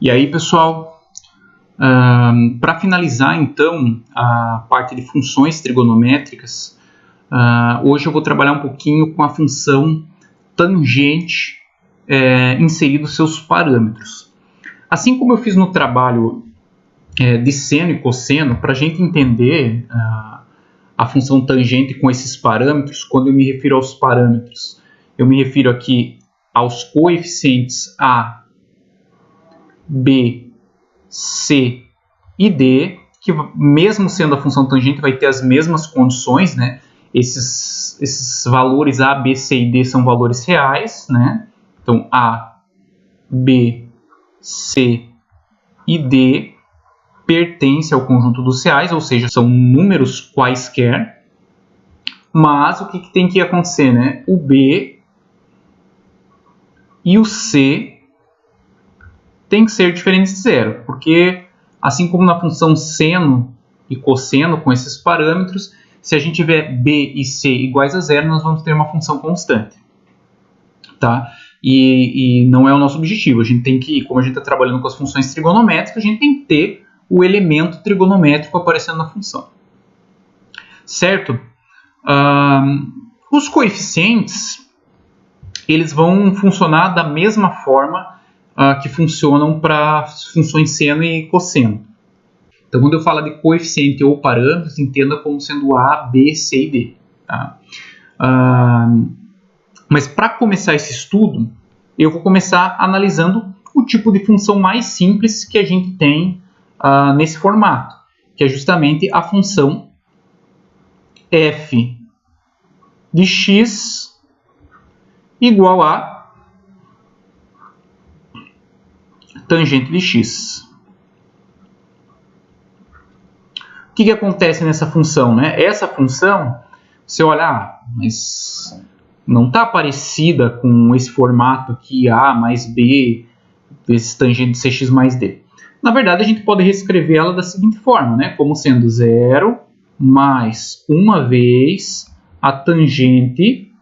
E aí, pessoal, para finalizar, então, a parte de funções trigonométricas, hoje eu vou trabalhar um pouquinho com a função tangente inserindo seus parâmetros. Assim como eu fiz no trabalho de seno e cosseno, para a gente entender a função tangente com esses parâmetros, quando eu me refiro aos parâmetros, eu me refiro aqui aos coeficientes A, B, C e D, que mesmo sendo a função tangente vai ter as mesmas condições, né? Esses valores A, B, C e D são valores reais, né? Então A, B, C e D pertencem ao conjunto dos reais, ou seja, são números quaisquer. Mas o que tem que acontecer, né? O B e o C tem que ser diferentes de zero, porque assim como na função seno e cosseno com esses parâmetros, se a gente tiver B e C iguais a zero, nós vamos ter uma função constante, tá? E não é o nosso objetivo. A gente tem que, como a gente está trabalhando com as funções trigonométricas, a gente tem que ter o elemento trigonométrico aparecendo na função, certo? Os coeficientes, eles vão funcionar da mesma forma que funcionam para funções seno e cosseno. Então, quando eu falo de coeficiente ou parâmetros, entenda como sendo A, B, C e D. Tá? Mas para começar esse estudo, eu vou começar analisando o tipo de função mais simples que a gente tem nesse formato, que é justamente a função f de x igual a tangente de x. O que acontece nessa função, né? Essa função, você olha, mas não está parecida com esse formato aqui, A mais B, esse tangente de cx mais d. Na verdade, a gente pode reescrever ela da seguinte forma, né? Como sendo 0 mais uma vez a tangente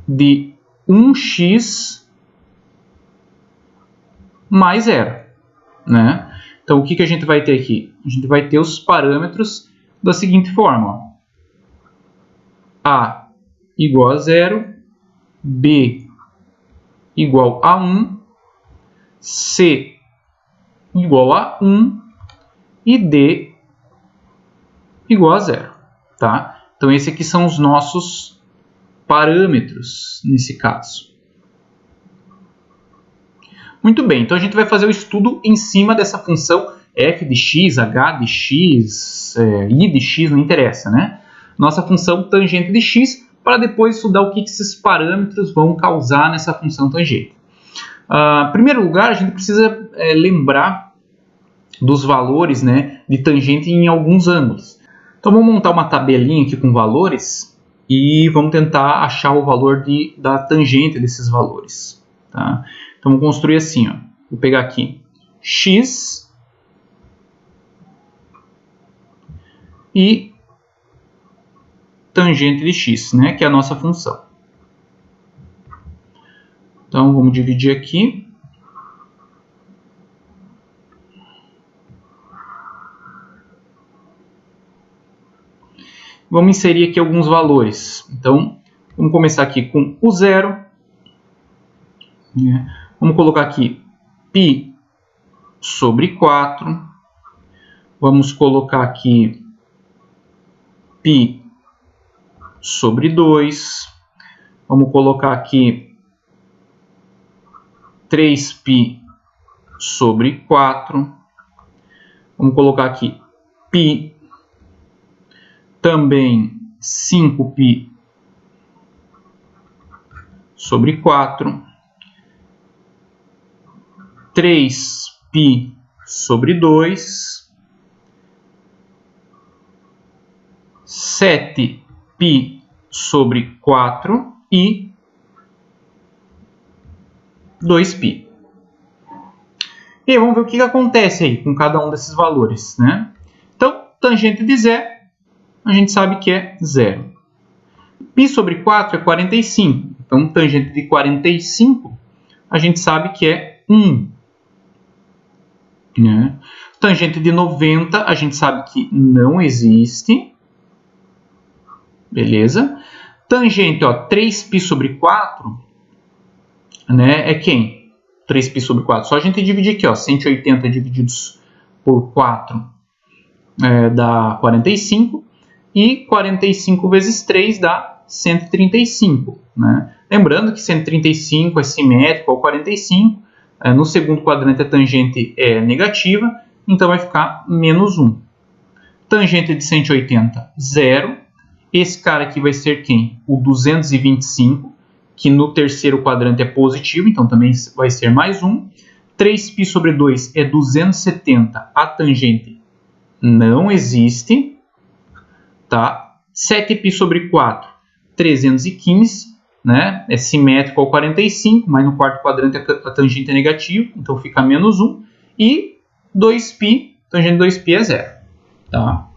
de 1x mais 0, né? Então, o que a gente vai ter aqui? A gente vai ter os parâmetros da seguinte forma. Ó. A igual a 0, B igual a 1, C igual a 1 e D igual a 0. Tá? Então, esses aqui são os nossos parâmetros nesse caso. Muito bem, então a gente vai fazer o estudo em cima dessa função f de x, h de x, i de x, não interessa, né? Nossa função tangente de x, para depois estudar o que esses parâmetros vão causar nessa função tangente. Em primeiro lugar, a gente precisa lembrar dos valores, né, de tangente em alguns ângulos. Então vamos montar uma tabelinha aqui com valores e vamos tentar achar o valor da tangente desses valores. Tá? Então vou construir assim, ó. Vou pegar aqui x e tangente de x, né, que é a nossa função. Então vamos dividir aqui. Vamos inserir aqui alguns valores. Então vamos começar aqui com o 0. Vamos colocar aqui π sobre 4. Vamos colocar aqui π sobre 2. Vamos colocar aqui 3π sobre 4. Vamos colocar aqui π, também 5π sobre 4. 3π sobre 2. 7π sobre 4 e 2π. E aí, vamos ver o que acontece aí com cada um desses valores, né? Então, tangente de 0, a gente sabe que é 0. π sobre 4 é 45. Então, tangente de 45, a gente sabe que é 1. né? Tangente de 90, a gente sabe que não existe. Beleza? Tangente, ó, 3π sobre 4, né, é quem? 3π sobre 4. Só a gente dividir aqui, ó, 180 divididos por 4 dá 45. E 45 vezes 3 dá 135. Né? Lembrando que 135 é simétrico ao 45. No segundo quadrante a tangente é negativa, então vai ficar menos 1. Tangente de 180, 0. Esse cara aqui vai ser quem? O 225, que no terceiro quadrante é positivo, então também vai ser mais 1. 3π sobre 2 é 270, a tangente não existe. Tá? 7π sobre 4, 315, né? É simétrico ao 45, mas no quarto quadrante a tangente é negativa, então fica menos 1. E 2π, tangente de 2π é 0. Tá?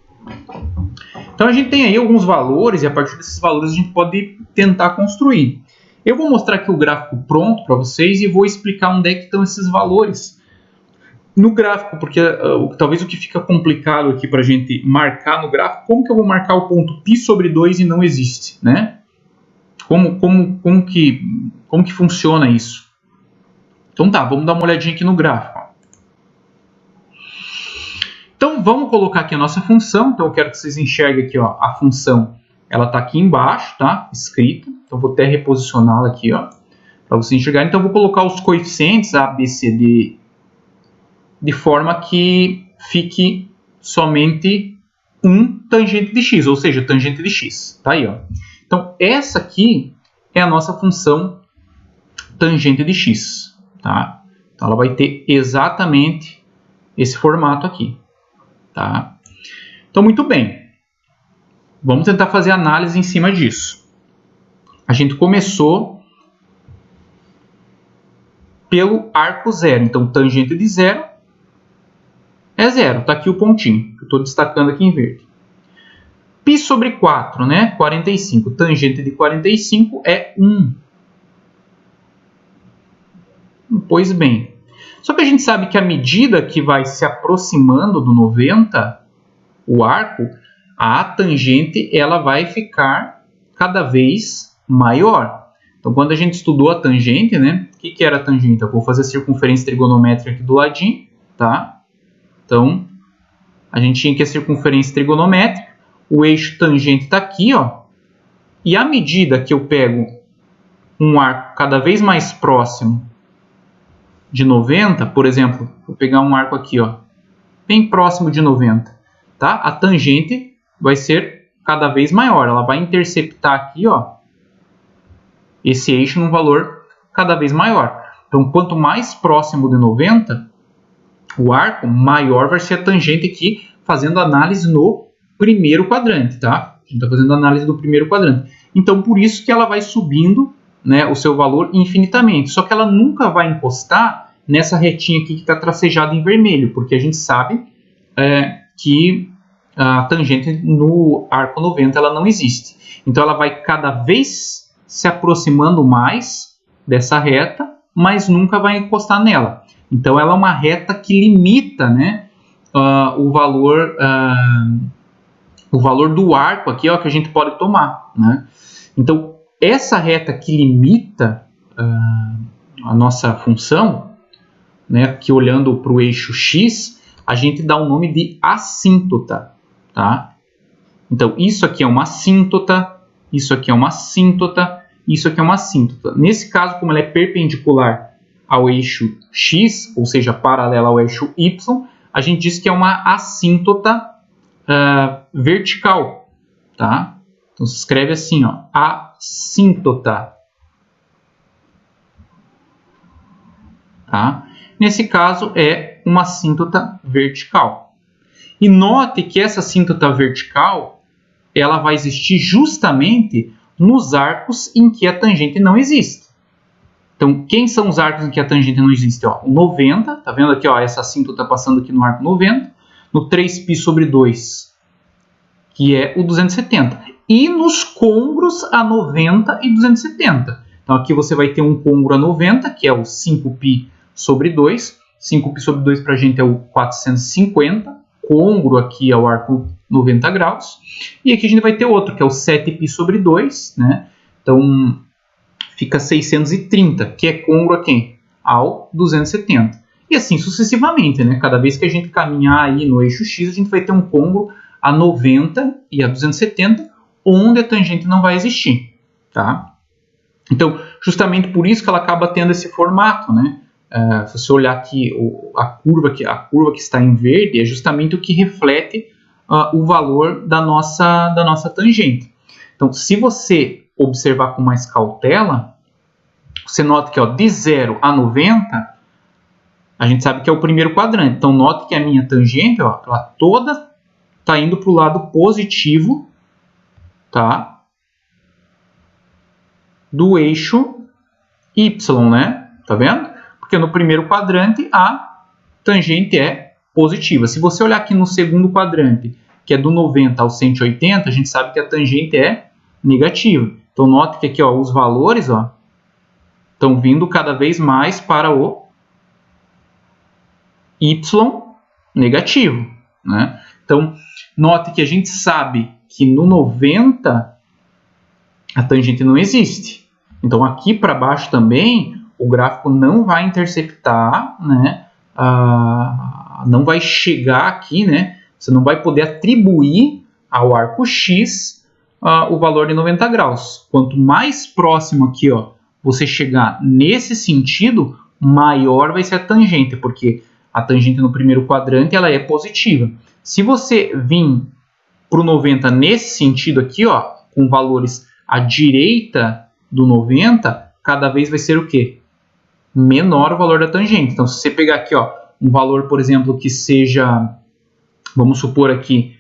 Então a gente tem aí alguns valores e a partir desses valores a gente pode tentar construir. Eu vou mostrar aqui o gráfico pronto para vocês e vou explicar onde é que estão esses valores no gráfico, porque talvez o que fica complicado aqui para a gente marcar no gráfico, como que eu vou marcar o ponto π sobre 2 e não existe, né? Como que funciona isso? Então tá, vamos dar uma olhadinha aqui no gráfico. Ó. Então vamos colocar aqui a nossa função, então eu quero que vocês enxerguem aqui, ó, a função, ela está aqui embaixo, tá? Escrita, então vou até reposicioná-la aqui, ó, para você enxergar. Então eu vou colocar os coeficientes A, B, C, D, de forma que fique somente um tangente de x, ou seja, tangente de x. Tá aí, ó. Então, essa aqui é a nossa função tangente de x. Tá? Então, ela vai ter exatamente esse formato aqui. Tá? Então, muito bem. Vamos tentar fazer análise em cima disso. A gente começou pelo arco zero. Então, tangente de zero é 0, está aqui o pontinho, que eu estou destacando aqui em verde. Π sobre 4, né? 45. Tangente de 45 é 1. Pois bem. Só que a gente sabe que à medida que vai se aproximando do 90, o arco, a tangente ela vai ficar cada vez maior. Então, quando a gente estudou a tangente, né? O que era a tangente? Eu vou fazer a circunferência trigonométrica aqui do ladinho, tá? Então, a gente tinha que a circunferência trigonométrica, o eixo tangente está aqui, ó, e à medida que eu pego um arco cada vez mais próximo de 90, por exemplo, vou pegar um arco aqui, ó, bem próximo de 90, tá? A tangente vai ser cada vez maior, ela vai interceptar aqui, ó, esse eixo num valor cada vez maior. Então, quanto mais próximo de 90, o arco, maior vai ser a tangente aqui, fazendo análise no primeiro quadrante, tá? A gente está fazendo análise do primeiro quadrante. Então, por isso que ela vai subindo, né, o seu valor infinitamente. Só que ela nunca vai encostar nessa retinha aqui que está tracejada em vermelho, porque a gente sabe que a tangente no arco 90 ela não existe. Então, ela vai cada vez se aproximando mais dessa reta, mas nunca vai encostar nela. Então, ela é uma reta que limita, né, o valor do arco aqui, ó, que a gente pode tomar. Né? Então, essa reta que limita a nossa função, né, que olhando para o eixo x, a gente dá o nome de assíntota. Tá? Então, isso aqui é uma assíntota, isso aqui é uma assíntota, isso aqui é uma assíntota. Nesse caso, como ela é perpendicular ao eixo x, ou seja, paralela ao eixo y, a gente diz que é uma assíntota vertical, tá? Então se escreve assim, ó, assíntota, tá? Nesse caso é uma assíntota vertical. E note que essa assíntota vertical, ela vai existir justamente nos arcos em que a tangente não existe. Então, quem são os arcos em que a tangente não existe? Ó, o 90, tá vendo aqui, ó, essa assíntota passando aqui no arco 90, no 3π sobre 2, que é o 270, e nos côngruos a 90 e 270. Então, aqui você vai ter um côngro a 90, que é o 5π sobre 2, 5π sobre 2 para a gente é o 450, côngruo aqui ao arco 90 graus. E aqui a gente vai ter outro, que é o 7π sobre 2, né? Então, fica 630, que é côngruo a quem? Ao 270. E assim sucessivamente, né? Cada vez que a gente caminhar aí no eixo X, a gente vai ter um côngruo a 90 e a 270, onde a tangente não vai existir, tá? Então, justamente por isso que ela acaba tendo esse formato, né? Se você olhar aqui, a curva que está em verde é justamente o que reflete o valor da nossa tangente. Então, se você observar com mais cautela, você nota que ó, de 0 a 90, a gente sabe que é o primeiro quadrante. Então, note que a minha tangente, ó, ela toda está indo para o lado positivo, tá? Do eixo Y, né? Tá vendo? Porque no primeiro quadrante a tangente é positiva. Se você olhar aqui no segundo quadrante, que é do 90 ao 180, a gente sabe que a tangente é negativa. Então, note que aqui ó, os valores estão vindo cada vez mais para o Y negativo, né? Então, note que a gente sabe que no 90 a tangente não existe. Então, aqui para baixo também, o gráfico não vai interceptar, né? Não vai chegar aqui, né? Você não vai poder atribuir ao arco X o valor de 90 graus. Quanto mais próximo aqui, ó, você chegar nesse sentido, maior vai ser a tangente, porque a tangente no primeiro quadrante ela é positiva. Se você vir para o 90 nesse sentido aqui, ó, com valores à direita do 90, cada vez vai ser o quê? Menor o valor da tangente. Então, se você pegar aqui ó, um valor, por exemplo, que seja, vamos supor aqui,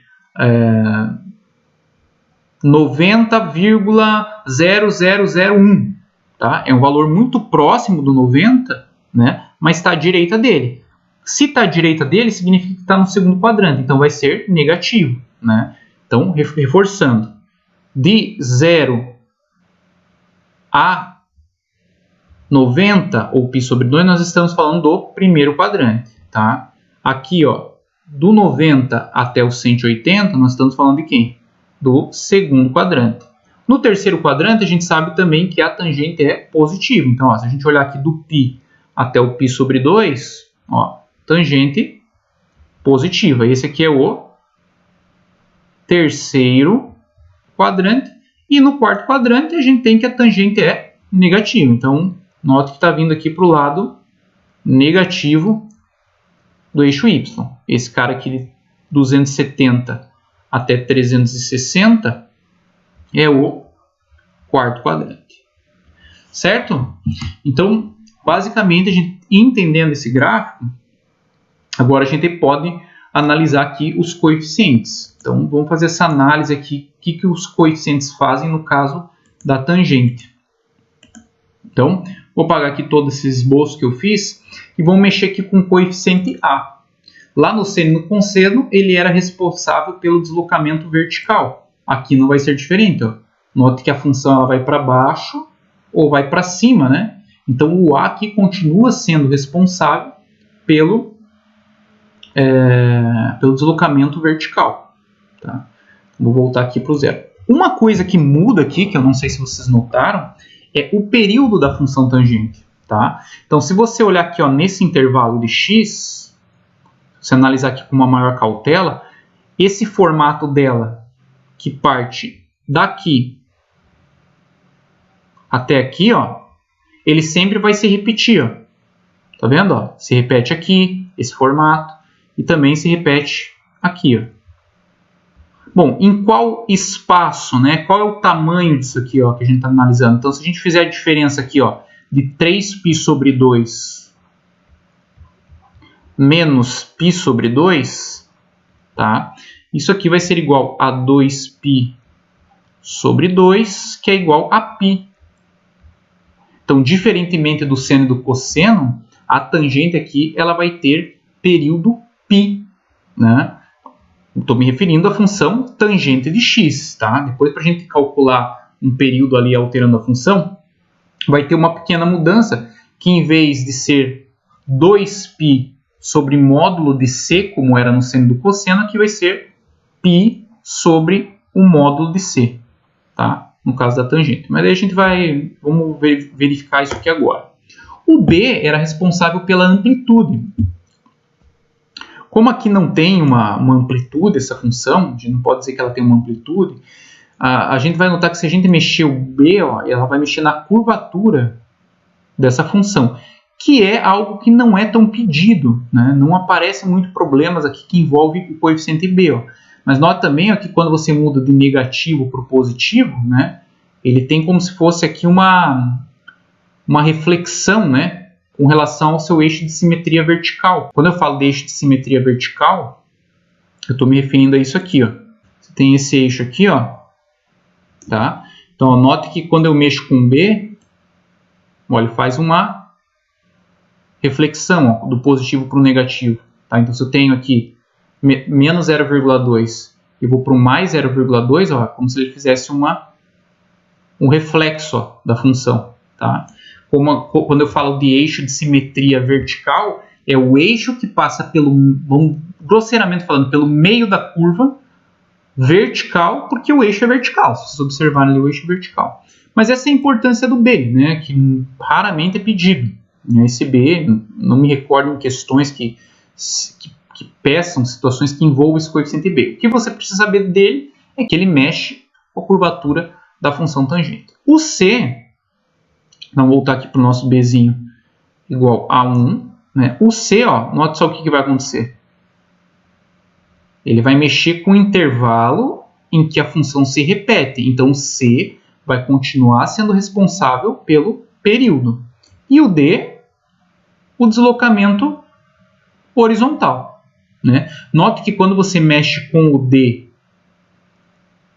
90,0001, tá? É um valor muito próximo do 90, né? Mas está à direita dele. Se está à direita dele, significa que está no segundo quadrante, então vai ser negativo, né? Então, reforçando, de 0 a 90, ou π sobre 2, nós estamos falando do primeiro quadrante, tá? Aqui, ó, do 90 até o 180, nós estamos falando de quem? Do segundo quadrante. No terceiro quadrante, a gente sabe também que a tangente é positiva. Então, ó, se a gente olhar aqui do π até o π sobre 2, ó, tangente positiva. Esse aqui é o terceiro quadrante. E no quarto quadrante, a gente tem que a tangente é negativa. Então, note que está vindo aqui para o lado negativo do eixo Y. Esse cara aqui de 270 até 360 é o quarto quadrante. Certo? Então, basicamente, a gente entendendo esse gráfico, agora a gente pode analisar aqui os coeficientes. Então, vamos fazer essa análise aqui, o que os coeficientes fazem no caso da tangente. Então, vou apagar aqui todo esse esboço que eu fiz e vamos mexer aqui com o coeficiente A. Lá no seno e no cosseno, ele era responsável pelo deslocamento vertical. Aqui não vai ser diferente, ó. Note que a função ela vai para baixo ou vai para cima, né? Então, o A aqui continua sendo responsável pelo deslocamento vertical. Tá? Vou voltar aqui para o zero. Uma coisa que muda aqui, que eu não sei se vocês notaram, é o período da função tangente. Tá? Então, se você olhar aqui ó, nesse intervalo de x, se analisar aqui com uma maior cautela, esse formato dela, que parte daqui até aqui, ó, ele sempre vai se repetir. Ó. Tá vendo? Ó? Se repete aqui, esse formato, e também se repete aqui. Ó. Bom, em qual espaço, né? Qual é o tamanho disso aqui ó, que a gente está analisando? Então, se a gente fizer a diferença aqui ó, de 3π sobre 2 menos π sobre 2, tá? Isso aqui vai ser igual a 2π sobre 2, que é igual a π. Então, diferentemente do seno e do cosseno, a tangente aqui ela vai ter período π, né? Estou me referindo à função tangente de x, tá? Depois, para a gente calcular um período ali alterando a função, vai ter uma pequena mudança, que em vez de ser 2π sobre módulo de C, como era no seno do cosseno, aqui vai ser π sobre o módulo de C, tá? No caso da tangente. Mas daí vamos verificar isso aqui agora. O B era responsável pela amplitude. Como aqui não tem uma amplitude essa função, a gente não pode dizer que ela tem uma amplitude, a gente vai notar que se a gente mexer o B, ó, ela vai mexer na curvatura dessa função, que é algo que não é tão pedido, né? Não aparecem muitos problemas aqui que envolvem o coeficiente B. Ó. Mas nota também ó, que quando você muda de negativo para o positivo, né, ele tem como se fosse aqui uma reflexão, né, com relação ao seu eixo de simetria vertical. Quando eu falo de eixo de simetria vertical, eu estou me referindo a isso aqui. Ó. Você tem esse eixo aqui, ó, tá? Então, ó, note que quando eu mexo com B, olha, ele faz uma reflexão ó, do positivo para o negativo. Tá? Então, se eu tenho aqui menos 0,2 e vou para o mais 0,2, ó, como se ele fizesse um reflexo ó, da função. Tá? Quando eu falo de eixo de simetria vertical, é o eixo que passa pelo, grosseiramente falando, pelo meio da curva vertical, porque o eixo é vertical. Se vocês observarem ali, o eixo é vertical. Mas essa é a importância do B, né, que raramente é pedido. Esse B, não me recordo em questões que peçam situações que envolvam esse coeficiente B. O que você precisa saber dele é que ele mexe com a curvatura da função tangente. O C, vamos voltar aqui para o nosso Bzinho igual a 1. Né? O C, ó, note só o que vai acontecer. Ele vai mexer com o intervalo em que a função se repete. Então, o C vai continuar sendo responsável pelo período. E o D, o deslocamento horizontal. Né? Note que quando você mexe com o D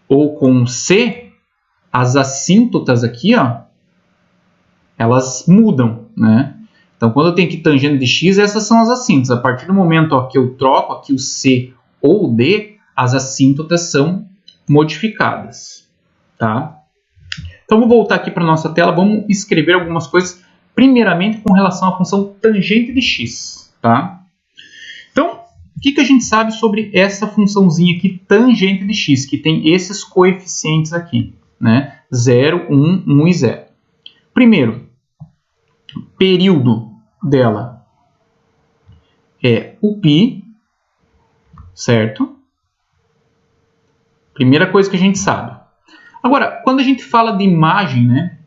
ou com o C, as assíntotas aqui, ó, elas mudam. Né? Então, quando eu tenho aqui tangente de x, essas são as assíntotas. A partir do momento ó, que eu troco aqui o C ou o D, as assíntotas são modificadas. Tá? Então, vou voltar aqui para a nossa tela. Vamos escrever algumas coisas, primeiramente com relação à função tangente de x. Tá? Então, o que a gente sabe sobre essa funçãozinha aqui, tangente de x, que tem esses coeficientes aqui, né? 0, 1, 1 e 0. Primeiro, período dela é o π, certo? Primeira coisa que a gente sabe. Agora, quando a gente fala de imagem, né?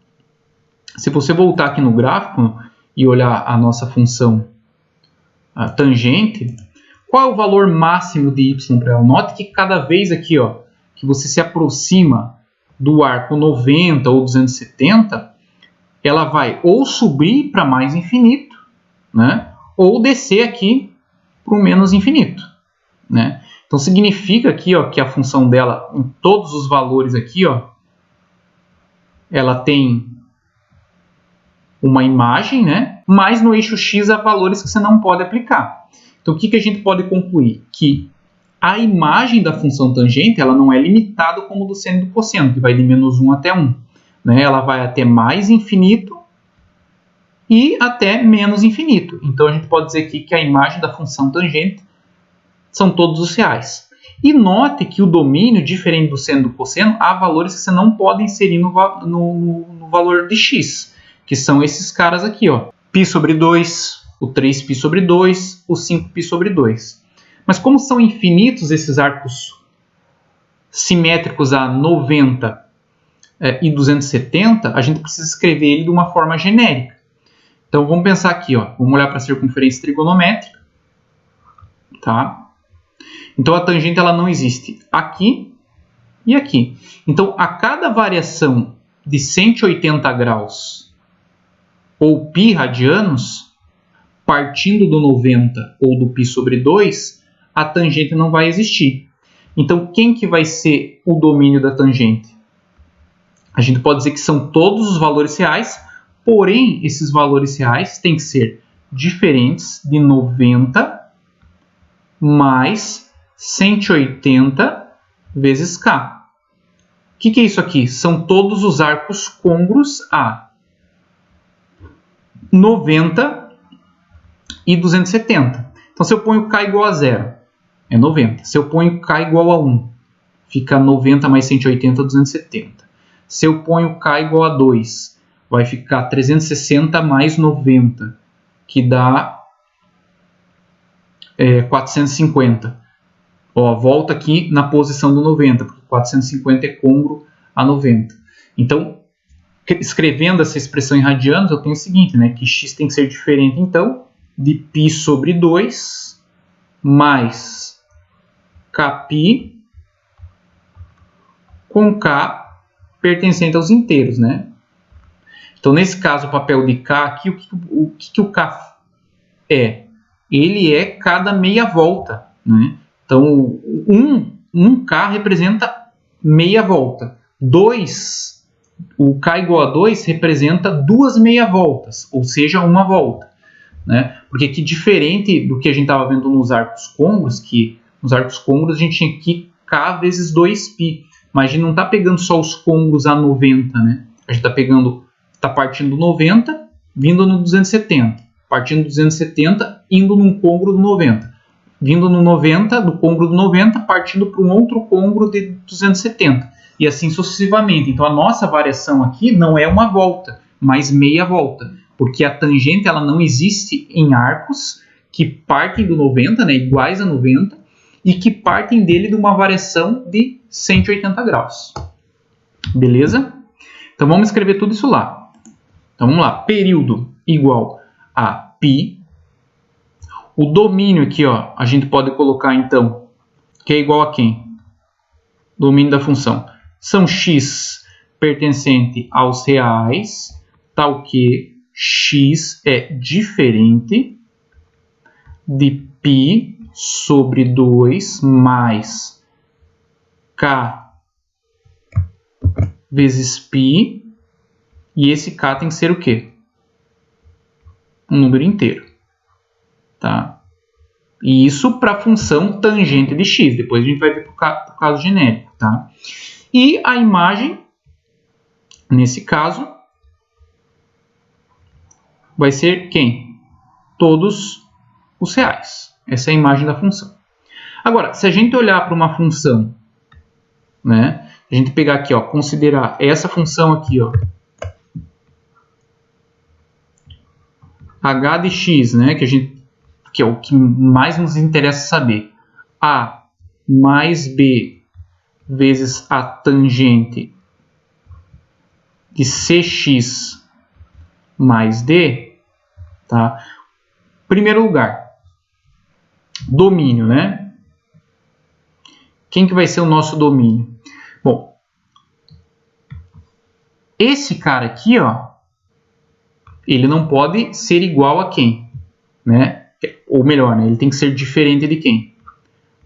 Se você voltar aqui no gráfico e olhar a nossa função a tangente, qual é o valor máximo de y para ela? Note que cada vez aqui, ó, que você se aproxima do arco 90 ou 270, ela vai ou subir para mais infinito, né? Ou descer aqui para o menos infinito. Né? Então, significa aqui ó, que a função dela, em todos os valores aqui, ó, ela tem uma imagem, né? Mas no eixo x há valores que você não pode aplicar. Então, o que a gente pode concluir? Que a imagem da função tangente ela não é limitada como do seno e do cosseno, que vai de menos 1 até 1. Né? Ela vai até mais infinito e até menos infinito. Então, a gente pode dizer aqui que a imagem da função tangente são todos os reais. E note que o domínio, diferente do seno e do cosseno, há valores que você não pode inserir no valor de x, que são esses caras aqui, ó. π sobre 2, o 3π sobre 2, o 5π sobre 2. Mas como são infinitos esses arcos simétricos a 90 e 270, a gente precisa escrever ele de uma forma genérica. Então vamos pensar aqui, ó. Vamos olhar para a circunferência trigonométrica. Tá? Então a tangente ela não existe aqui e aqui. Então a cada variação de 180 graus ou π radianos, partindo do 90 ou do π sobre 2, a tangente não vai existir. Então quem que vai ser o domínio da tangente? A gente pode dizer que são todos os valores reais, porém esses valores reais têm que ser diferentes de 90 mais 180 vezes K. O que é isso aqui? São todos os arcos côngruos a 90 e 270. Então, se eu ponho K igual a 0, é 90. Se eu ponho K igual a 1, fica 90 mais 180, 270. Se eu ponho K igual a 2, vai ficar 360 mais 90, que dá 450. Ó, volta aqui na posição do 90, porque 450 é côngruo a 90. Então, escrevendo essa expressão em radianos, eu tenho o seguinte, né, que x tem que ser diferente, então, de π sobre 2 mais kπ com k pertencente aos inteiros, né? Então, nesse caso, o papel de k aqui, o que o k é? Ele é cada meia volta, né? Então, 1k representa meia volta. 2, o k igual a 2 representa 2 meia voltas, ou seja, uma volta, né? Porque que diferente do que a gente estava vendo nos arcos côngruos, que nos arcos côngruos a gente tinha aqui k vezes 2π, mas a gente não está pegando só os côngruos a 90, né? A gente está partindo do 90, vindo no 270, partindo do 270, indo num côngruo do 90, vindo no 90, do côngruo do 90, partindo para um outro côngruo de 270, e assim sucessivamente. Então a nossa variação aqui não é uma volta, mas meia volta, porque a tangente ela não existe em arcos que partem do 90, né, iguais a 90, e que partem dele de uma variação de 180 graus. Beleza? Então vamos escrever tudo isso lá. Então vamos lá. Período igual a π. O domínio aqui, ó, a gente pode colocar então, que é igual a quem? Domínio da função. São x pertencente aos reais, tal que x é diferente de π sobre 2 mais k vezes π, e esse k tem que ser o quê? Um número inteiro, tá? E isso para a função tangente de x, depois a gente vai ver para o caso genérico, tá? E a imagem, nesse caso, vai ser quem? Todos os reais. Essa é a imagem da função. Agora, se a gente olhar para uma função, né? A gente pegar aqui, ó, considerar essa função aqui, ó, h de x, né? Que é o que mais nos interessa saber. A mais b vezes a tangente de cx mais d, tá? Primeiro lugar, domínio, né? Quem que vai ser o nosso domínio? Bom, esse cara aqui, ó, ele não pode ser igual a quem, né? Ou melhor, né? Ele tem que ser diferente de quem?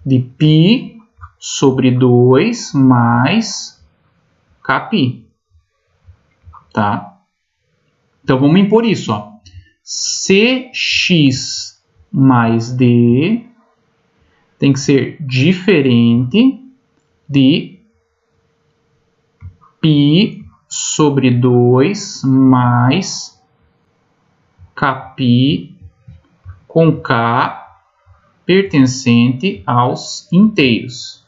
De π sobre 2 mais kπ, tá? Então vamos impor isso, ó. Cx mais d tem que ser diferente de π sobre 2 mais kπ com k pertencente aos inteiros,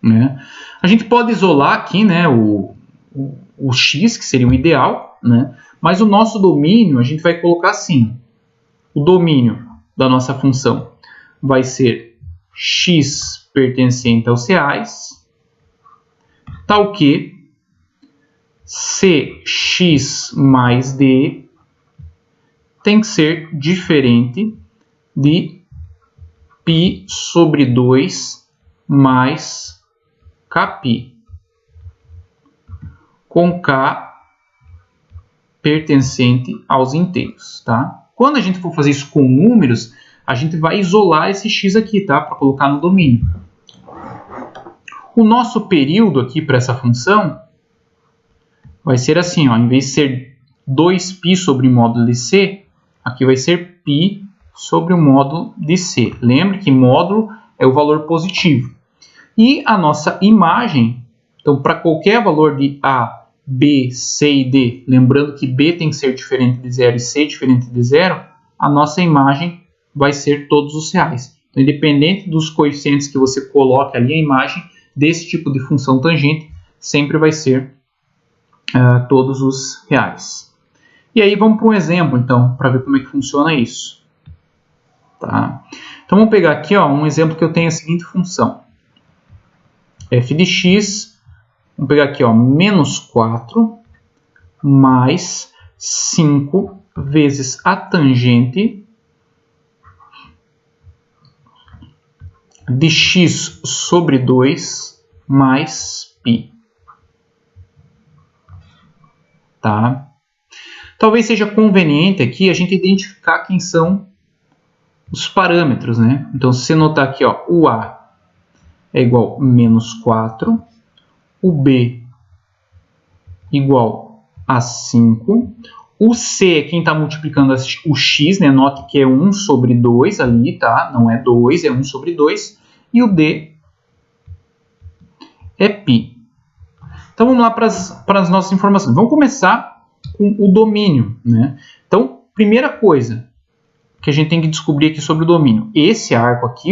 né? A gente pode isolar aqui, né, o x, que seria o ideal, né? Mas o nosso domínio, a gente vai colocar assim. O domínio da nossa função vai ser x pertencente aos reais, tal que cx mais d tem que ser diferente de π sobre 2 mais kπ com k pertencente aos inteiros, tá? Quando a gente for fazer isso com números, a gente vai isolar esse x aqui, tá? Para colocar no domínio. O nosso período aqui para essa função vai ser assim, ó, em vez de ser 2π sobre o módulo de c, aqui vai ser π sobre o módulo de c. Lembre que módulo é o valor positivo. E a nossa imagem, então para qualquer valor de a, b, c e d, lembrando que b tem que ser diferente de 0 e c diferente de 0, a nossa imagem vai ser todos os reais. Então, independente dos coeficientes que você coloque ali, a imagem desse tipo de função tangente sempre vai ser todos os reais. E aí vamos para um exemplo, então, para ver como é que funciona isso. Tá? Então vamos pegar aqui um exemplo que eu tenho a seguinte função. F de x, vamos pegar aqui menos 4 mais 5 vezes a tangente de x sobre 2 mais π. Tá? Talvez seja conveniente aqui a gente identificar quem são os parâmetros, né? Então, se você notar aqui, o A é igual a menos 4, o B igual a 5, o C é quem está multiplicando o x, né? Note que é 1 sobre 2 ali, tá? Não é 2, é 1 sobre 2. E o D é π. Então, vamos lá para as nossas informações. Vamos começar com o domínio, né? Então, primeira coisa que a gente tem que descobrir aqui sobre o domínio. Esse arco aqui,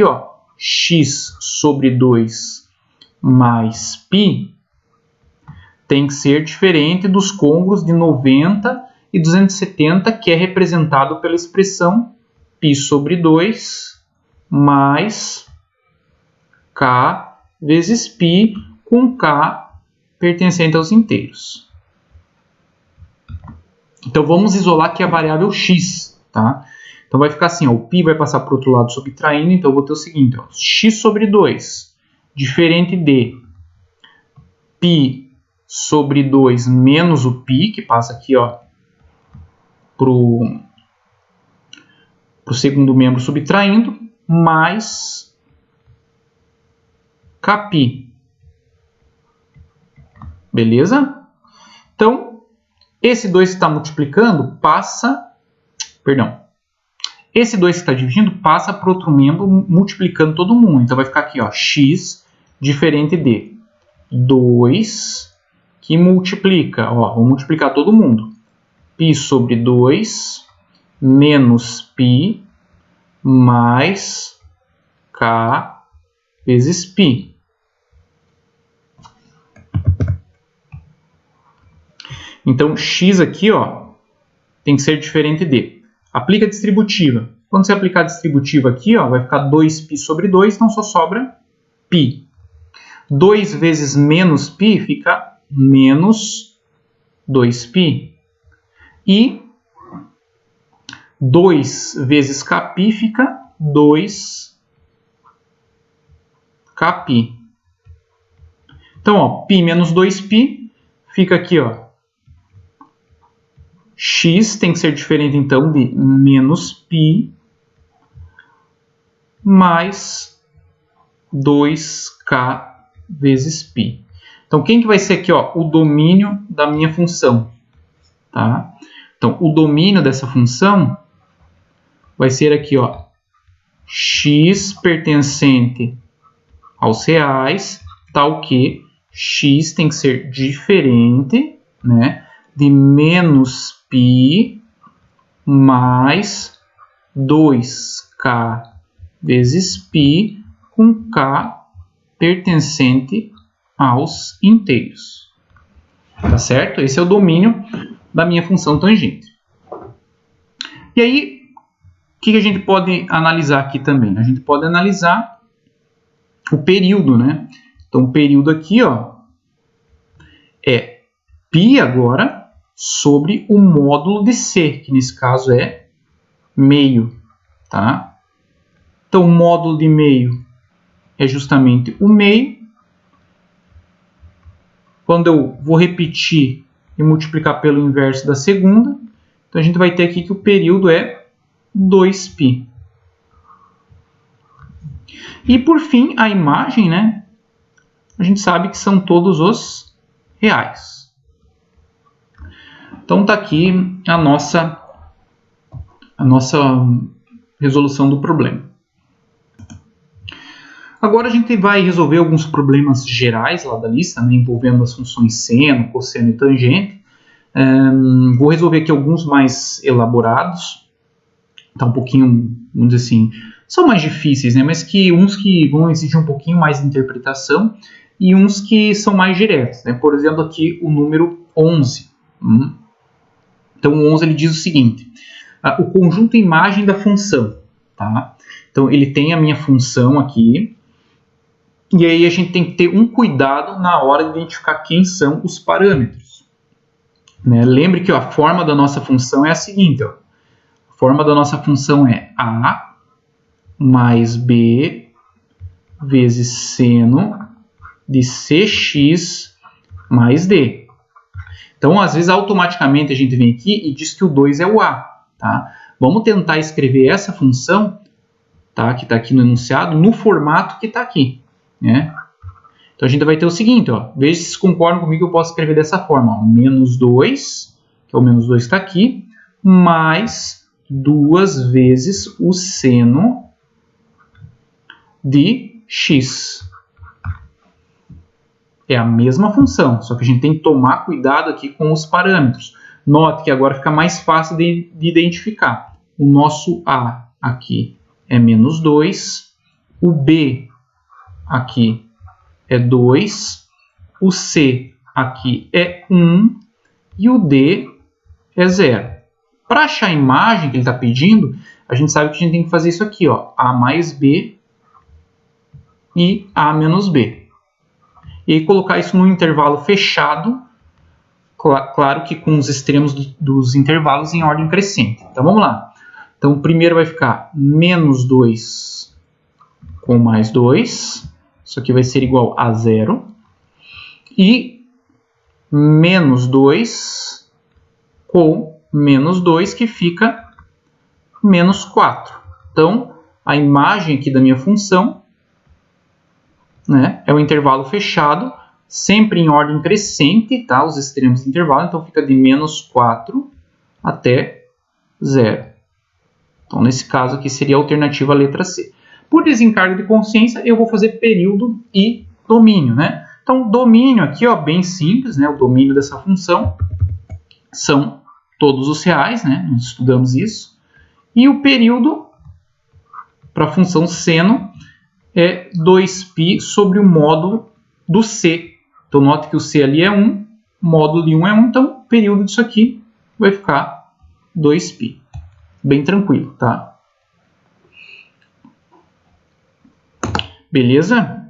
x sobre 2 mais π, tem que ser diferente dos côngruos de 90 e 270, que é representado pela expressão π sobre 2 mais k vezes π, com k pertencente aos inteiros. Então, vamos isolar aqui a variável x, tá? Então, vai ficar assim, o π vai passar para o outro lado subtraindo, então eu vou ter o seguinte, x sobre 2, diferente de π sobre 2 menos o π, que passa aqui para o segundo membro subtraindo, mais kπ. Beleza? Então, esse 2 que está multiplicando esse 2 que está dividindo passa para outro membro multiplicando todo mundo. Então, vai ficar aqui, x diferente de 2 que multiplica, vou multiplicar todo mundo. π sobre 2 menos π mais k vezes π. Então, x aqui tem que ser diferente de. Aplica a distributiva. Quando você aplicar a distributiva aqui, vai ficar 2π sobre 2, então só sobra π. 2 vezes menos π fica menos 2π. E 2 vezes kπ fica 2kπ. Então, π menos 2π fica aqui, x tem que ser diferente, então, de menos π mais 2k vezes π. Então, quem que vai ser aqui, o domínio da minha função? Tá? Então, o domínio dessa função vai ser aqui, x pertencente aos reais, tal que x tem que ser diferente, né, de menos π mais 2k vezes π com k pertencente aos inteiros. Tá certo? Esse é o domínio da minha função tangente. E aí, o que a gente pode analisar aqui também? A gente pode analisar o período, né? Então, o período aqui, é π agora sobre o módulo de c, que nesse caso é meio, tá? Então, o módulo de meio é justamente o meio. Quando eu vou repetir e multiplicar pelo inverso da segunda, então a gente vai ter aqui que o período é 2π. E por fim, a imagem, né? A gente sabe que são todos os reais. Então está aqui a nossa resolução do problema. Agora a gente vai resolver alguns problemas gerais lá da lista, né, envolvendo as funções seno, cosseno e tangente. Vou resolver aqui alguns mais elaborados, tá um pouquinho, vamos dizer assim, são mais difíceis, né? Mas que uns que vão exigir um pouquinho mais de interpretação e uns que são mais diretos, né? Por exemplo, aqui o número 11. Então, o 11 ele diz o seguinte: o conjunto imagem da função, tá? Então, ele tem a minha função aqui, e aí a gente tem que ter um cuidado na hora de identificar quem são os parâmetros, né? Lembre que ó, a forma da nossa função é a seguinte, ó. A forma da nossa função é a mais b vezes seno de cx mais d. Então, às vezes, automaticamente a gente vem aqui e diz que o 2 é o a. Tá? Vamos tentar escrever essa função, tá, que está aqui no enunciado, no formato que está aqui. Né? Então, a gente vai ter o seguinte, ó, veja se vocês concordam comigo que eu posso escrever dessa forma. Ó, menos 2, que é o menos 2 que está aqui, mais 2 vezes o seno de x. É a mesma função, só que a gente tem que tomar cuidado aqui com os parâmetros. Note que agora fica mais fácil de identificar. O nosso a aqui é menos 2, o b aqui é 2, o c aqui é 1 e o d é 0. Para achar a imagem que ele está pedindo, a gente sabe que a gente tem que fazer isso aqui, ó, a mais b e a menos b. E aí colocar isso num intervalo fechado, claro que com os extremos dos intervalos em ordem crescente. Então vamos lá. Então o primeiro vai ficar menos 2 com mais 2. Isso aqui vai ser igual a 0. E menos 2 com menos 2, que fica menos 4. Então a imagem aqui da minha função, né, é o intervalo fechado, sempre em ordem crescente, tá? Os extremos do intervalo, então fica de menos 4 até 0. Então, nesse caso aqui seria a alternativa a letra C. Por desencargo de consciência, eu vou fazer período e domínio, né? Então, domínio aqui, ó, bem simples, né? O domínio dessa função são todos os reais, né? Nós estudamos isso. E o período, para a função seno, é 2π sobre o módulo do C. Então, note que o C ali é 1, módulo de 1 é 1, então o período disso aqui vai ficar 2π. Bem tranquilo, tá? Beleza?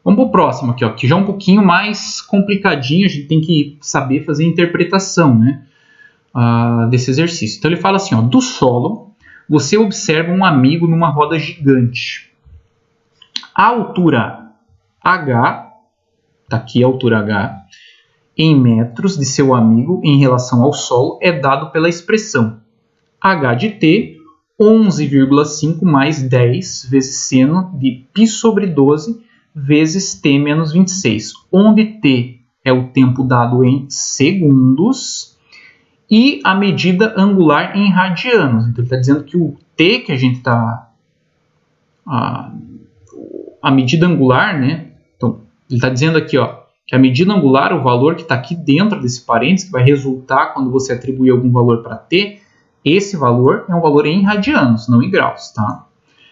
Vamos para o próximo aqui, ó, que já é um pouquinho mais complicadinho, a gente tem que saber fazer a interpretação, né, desse exercício. Então, ele fala assim, ó, do solo, você observa um amigo numa roda gigante. A altura h, tá aqui a altura h, em metros de seu amigo em relação ao solo é dado pela expressão h de t 11,5 mais 10 vezes seno de π sobre 12 vezes t menos 26, onde t é o tempo dado em segundos e a medida angular em radianos. Então ele está dizendo que o t que a gente está... a medida angular, né? Então, ele está dizendo aqui, ó, que a medida angular, o valor que está aqui dentro desse parênteses, que vai resultar quando você atribuir algum valor para t, esse valor é um valor em radianos, não em graus, tá?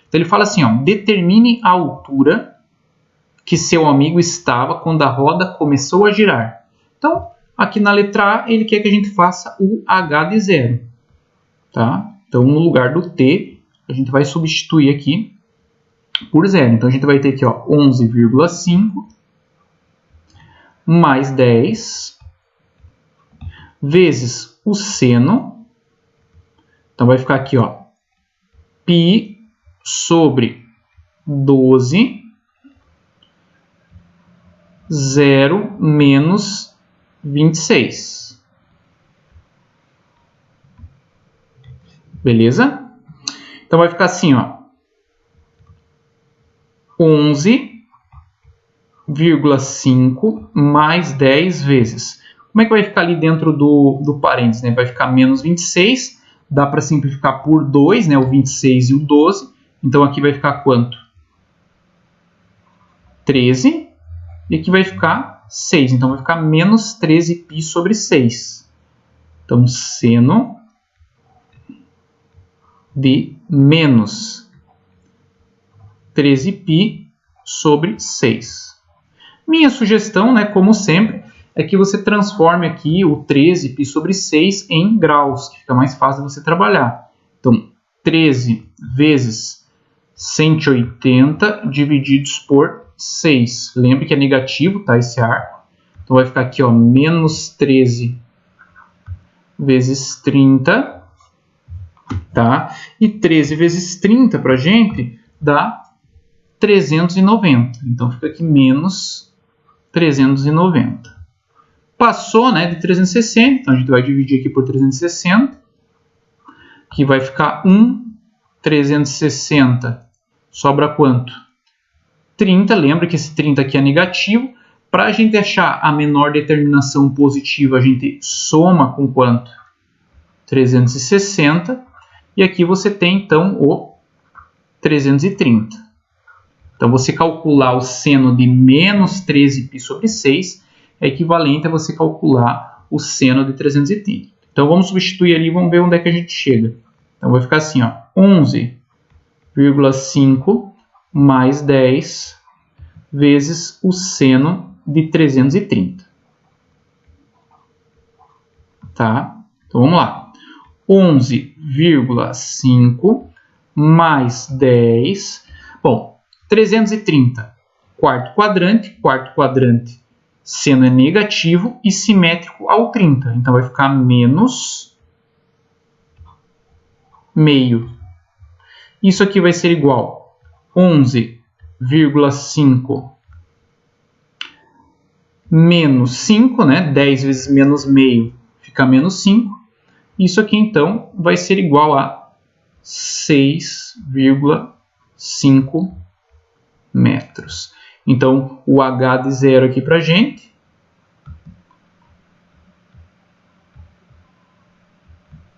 Então, ele fala assim, ó, determine a altura que seu amigo estava quando a roda começou a girar. Então, aqui na letra A, ele quer que a gente faça o h de 0, tá? Então, no lugar do t, a gente vai substituir aqui por 0. Então, a gente vai ter aqui, ó, 11,5 mais 10 vezes o seno. Então, vai ficar aqui, ó, π sobre 12, 0 menos 26. Beleza? Então, vai ficar assim, ó, 11,5 mais 10 vezes. Como é que vai ficar ali dentro do parênteses? Né? Vai ficar menos 26. Dá para simplificar por 2, né? O 26 e o 12. Então, aqui vai ficar quanto? 13. E aqui vai ficar 6. Então, vai ficar menos 13π sobre 6. Então, seno de menos 13π sobre 6. Minha sugestão, né, como sempre, é que você transforme aqui o 13π sobre 6 em graus, que fica mais fácil de você trabalhar. Então, 13 vezes 180 divididos por 6. Lembre que é negativo, tá, esse arco. Então, vai ficar aqui, ó, menos 13 vezes 30, tá? E 13 vezes 30 para a gente dá 390. Então, fica aqui menos 390. Passou, né, de 360, então a gente vai dividir aqui por 360, que vai ficar 1, 360, sobra quanto? 30, lembra que esse 30 aqui é negativo. Para a gente achar a menor determinação positiva, a gente soma com quanto? 360, e aqui você tem, então, o 330. Então, você calcular o seno de menos 13π sobre 6 é equivalente a você calcular o seno de 330. Então, vamos substituir ali e vamos ver onde é que a gente chega. Então, vai ficar assim, ó, 11,5 mais 10 vezes o seno de 330. Tá? Então, vamos lá. 11,5 mais 10. Bom, 330, quarto quadrante, seno é negativo e simétrico ao 30. Então, vai ficar menos meio. Isso aqui vai ser igual a 11,5 menos 5, né? 10 vezes menos meio fica menos 5. Isso aqui, então, vai ser igual a 6,5 metros. Então, o H de zero aqui para a gente é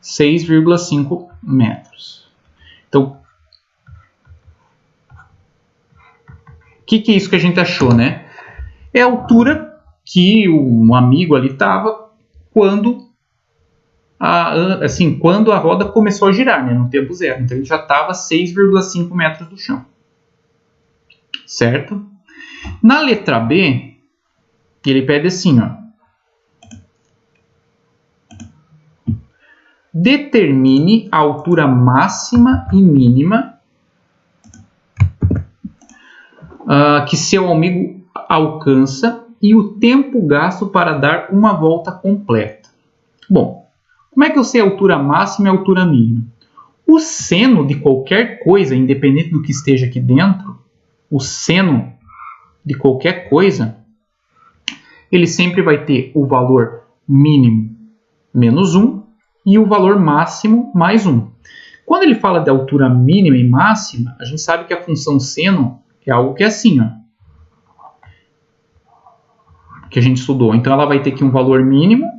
6,5 metros. Então, o que é isso que a gente achou, né? É a altura que um amigo ali estava quando quando a roda começou a girar, né, no tempo zero. Então, ele já estava 6,5 metros do chão. Certo? Na letra B, ele pede assim, ó. Determine a altura máxima e mínima que seu amigo alcança e o tempo gasto para dar uma volta completa. Bom, como é que eu sei a altura máxima e a altura mínima? O seno de qualquer coisa, independente do que esteja aqui dentro, o seno de qualquer coisa, ele sempre vai ter o valor mínimo menos 1 e o valor máximo mais 1. Quando ele fala de altura mínima e máxima, a gente sabe que a função seno é algo que é assim, ó, que a gente estudou. Então, ela vai ter aqui um valor mínimo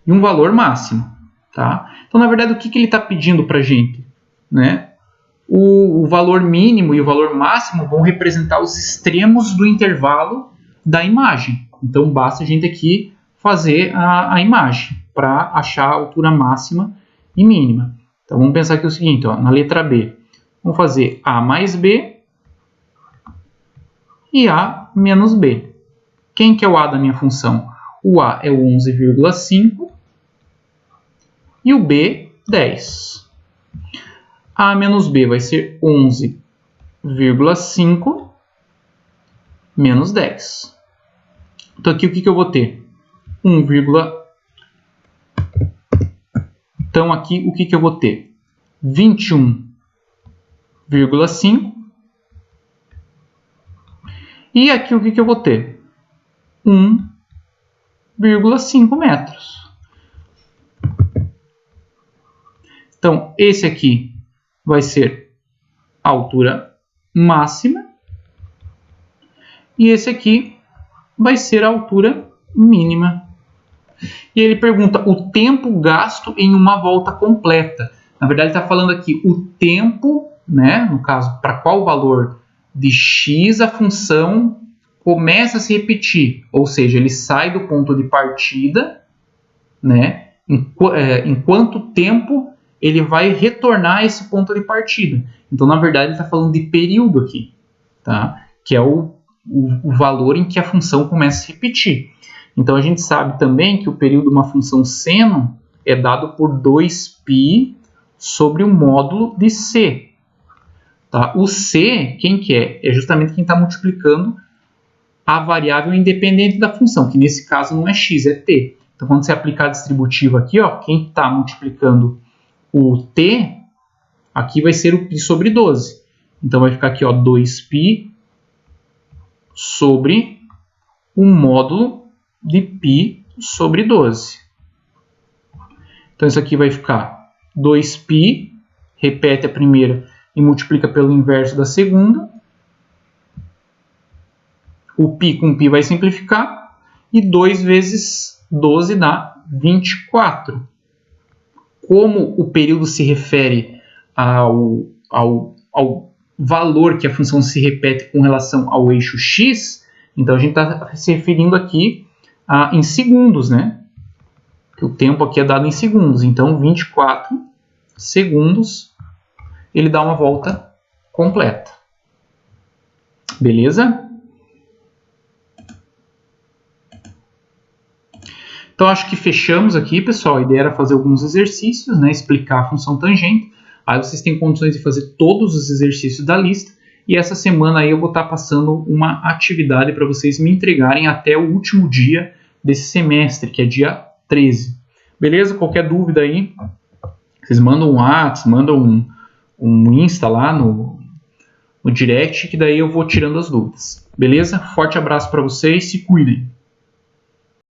e um valor máximo. Tá? Então, na verdade, o que ele está pedindo para a gente? Né? O valor mínimo e o valor máximo vão representar os extremos do intervalo da imagem. Então, basta a gente aqui fazer a imagem para achar a altura máxima e mínima. Então, vamos pensar aqui o seguinte, ó, na letra B. Vamos fazer A mais B e A menos B. Quem que é o A da minha função? O A é o 11,5 e o B, 10. A menos B vai ser 11,5 menos 10. Então, aqui o que eu vou ter? 1, então, aqui o que eu vou ter? 21,5. E aqui o que eu vou ter? 1,5 metros. Então, esse aqui vai ser a altura máxima e esse aqui vai ser a altura mínima. E ele pergunta o tempo gasto em uma volta completa. Na verdade, ele está falando aqui o tempo, né, no caso, para qual valor de x a função começa a se repetir. Ou seja, ele sai do ponto de partida, né, em quanto tempo ele vai retornar a esse ponto de partida. Então, na verdade, ele está falando de período aqui, tá? Que é o valor em que a função começa a se repetir. Então, a gente sabe também que o período de uma função seno é dado por 2π sobre o módulo de c. Tá? O c, quem que é? É justamente quem está multiplicando a variável independente da função, que nesse caso não é x, é t. Então, quando você aplicar a distributiva aqui, ó, quem está multiplicando o t, aqui vai ser o π sobre 12. Então, vai ficar aqui, ó, 2π sobre o módulo de π sobre 12. Então, isso aqui vai ficar 2π, repete a primeira e multiplica pelo inverso da segunda. O π com π vai simplificar. E 2 vezes 12 dá 24. Como o período se refere ao valor que a função se repete com relação ao eixo x, então a gente está se referindo aqui em segundos, né? O tempo aqui é dado em segundos. Então, 24 segundos, ele dá uma volta completa. Beleza? Então, acho que fechamos aqui, pessoal. A ideia era fazer alguns exercícios, né? Explicar a função tangente. Aí vocês têm condições de fazer todos os exercícios da lista. E essa semana aí eu vou estar passando uma atividade para vocês me entregarem até o último dia desse semestre, que é dia 13. Beleza? Qualquer dúvida aí, vocês mandam um WhatsApp, mandam um Insta lá no direct, que daí eu vou tirando as dúvidas. Beleza? Forte abraço para vocês, se cuidem.